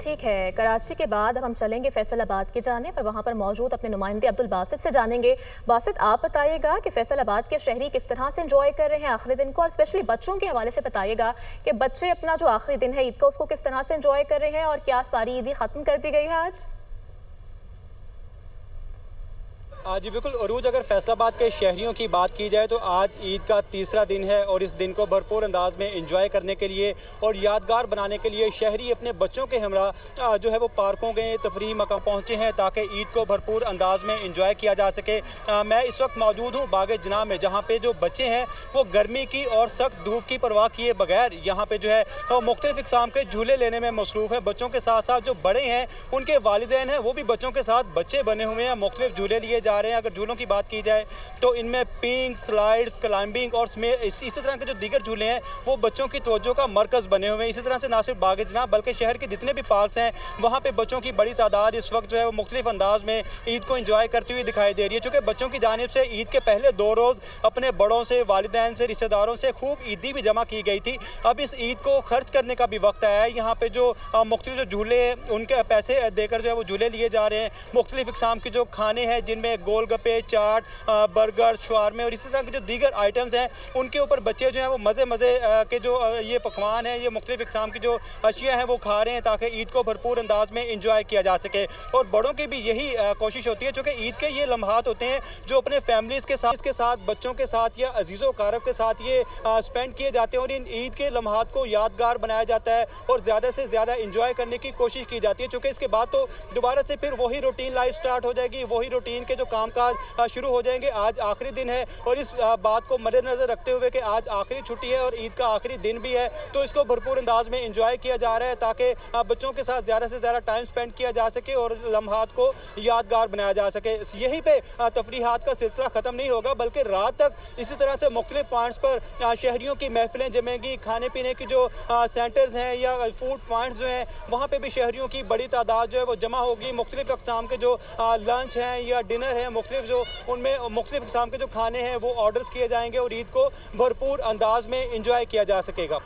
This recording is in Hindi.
ठीक है, कराची के बाद अब हम चलेंगे फैसलाबाद की जानिब पर वहाँ पर मौजूद अपने नुमाइंदे अब्दुल बासित से जानेंगे। बासित, आप बताइएगा कि फैसलाबाद के शहरी किस तरह से एंजॉय कर रहे हैं आखिरी दिन को, और स्पेशली बच्चों के हवाले से बताइएगा कि बच्चे अपना जो आखिरी दिन है ईद का उसको किस तरह से एंजॉय कर रहे हैं और क्या सारी ईदी ख़त्म कर दी गई है आज? जी बिल्कुल अरूज, अगर फैसलाबाद के शहरियों की बात की जाए तो आज ईद का तीसरा दिन है और इस दिन को भरपूर अंदाज में इंजॉय करने के लिए और यादगार बनाने के लिए शहरी अपने बच्चों के हमरा जो है वो पार्कों गए, तफरीही मकाम पहुँचे हैं ताकि ईद को भरपूर अंदाज में इंजॉय किया जा सके। मैं इस वक्त मौजूद हूँ बाग जनाब में, जहाँ पे जो बच्चे हैं वो गर्मी की और सख्त धूप की परवाह किए बगैर यहाँ पे जो है वो मुख्तलिफ इक़साम के झूले लेने में मसरूफ़ है। बच्चों के साथ साथ जो बड़े हैं उनके वालिदैन हैं वो भी बच्चों के साथ बच्चे बने हुए हैं, मुख्तलिफ झूले लिए जा रहे हैं। अगर झूलों की बात की जाए तो इनमें पिंक स्लाइड्स, क्लाइंबिंग और इसी तरह के जो दीगर झूले हैं वो बच्चों की तवज्जो का मरकज़ बने हुए हैं। इसी तरह से ना सिर्फ बाग जनाब बल्कि शहर के जितने भी पार्क्स हैं वहाँ पे बच्चों की बड़ी तादाद इस वक्त जो है वो मुख्तलिफ अंदाज में ईद को इंजॉय करती हुई दिखाई दे रही है। चूँकि बच्चों की जानिब से ईद के पहले 2 रोज़ अपने बड़ों से, वालिदैन से, रिश्तेदारों से खूब ईदी भी जमा की गई थी। अब इस ईद को खर्च करने का भी वक्त आया है। यहाँ पे जो मुख्तलिफ जो झूले उनके पैसे देकर जो है वो झूले लिए जा रहे हैं। मुख्तलिफ इक़साम के जो खाने हैं जिनमें गोलगप्पे, चाट, बर्गर, शवारमे और इसी तरह के जो दीगर आइटम्स हैं उनके ऊपर बच्चे जो हैं वो मज़े के जो ये पकवान हैं, ये मुख्तलिफ इक़साम की जो अशिया हैं वो खा रहे हैं ताकि ईद को भरपूर अंदाज में इंजॉय किया जा सके। और बड़ों की भी यही कोशिश होती है, चूँकि ईद के ये लम्हात होते हैं जो अपने फैमिलीज़ के साथ बच्चों के साथ या अजीज़ो कारब के साथ ये स्पेंड किए जाते हैं और इन ईद के लम्हात को यादगार बनाया जाता है और ज़्यादा से ज़्यादा इंजॉय करने की कोशिश की जाती है। चूँकि इसके बाद तो दोबारा से फिर वही रूटीन लाइफ स्टार्ट हो जाएगी, वही रूटीन के जो कामकाज शुरू हो जाएंगे। आज आखिरी दिन है और इस बात को मद्देनजर रखते हुए कि आज आखिरी छुट्टी है और ईद का आखिरी दिन भी है तो इसको भरपूर अंदाज में इंजॉय किया जा रहा है ताकि बच्चों के साथ ज़्यादा से ज़्यादा टाइम स्पेंड किया जा सके और लम्हात को यादगार बनाया जा सके। यहीं पे तफरीहात का सिलसिला ख़त्म नहीं होगा बल्कि रात तक इसी तरह से मुख्तलिफ पॉइंट्स पर शहरियों की महफिलें जमेंगी। खाने पीने की जो सेंटर्स हैं या फूड पॉइंट्स जो हैं वहाँ पर भी शहरियों की बड़ी तादाद जो है वो जमा होगी। मुख्तलिफ अक़साम के जो लंच हैं या डिनर हैं, मुख्तलिफ जो उनमें मुख्तलिफ किस्म के जो खाने हैं वो ऑर्डर्स किए जाएंगे और ईद को भरपूर अंदाज में इंजॉय किया जा सकेगा।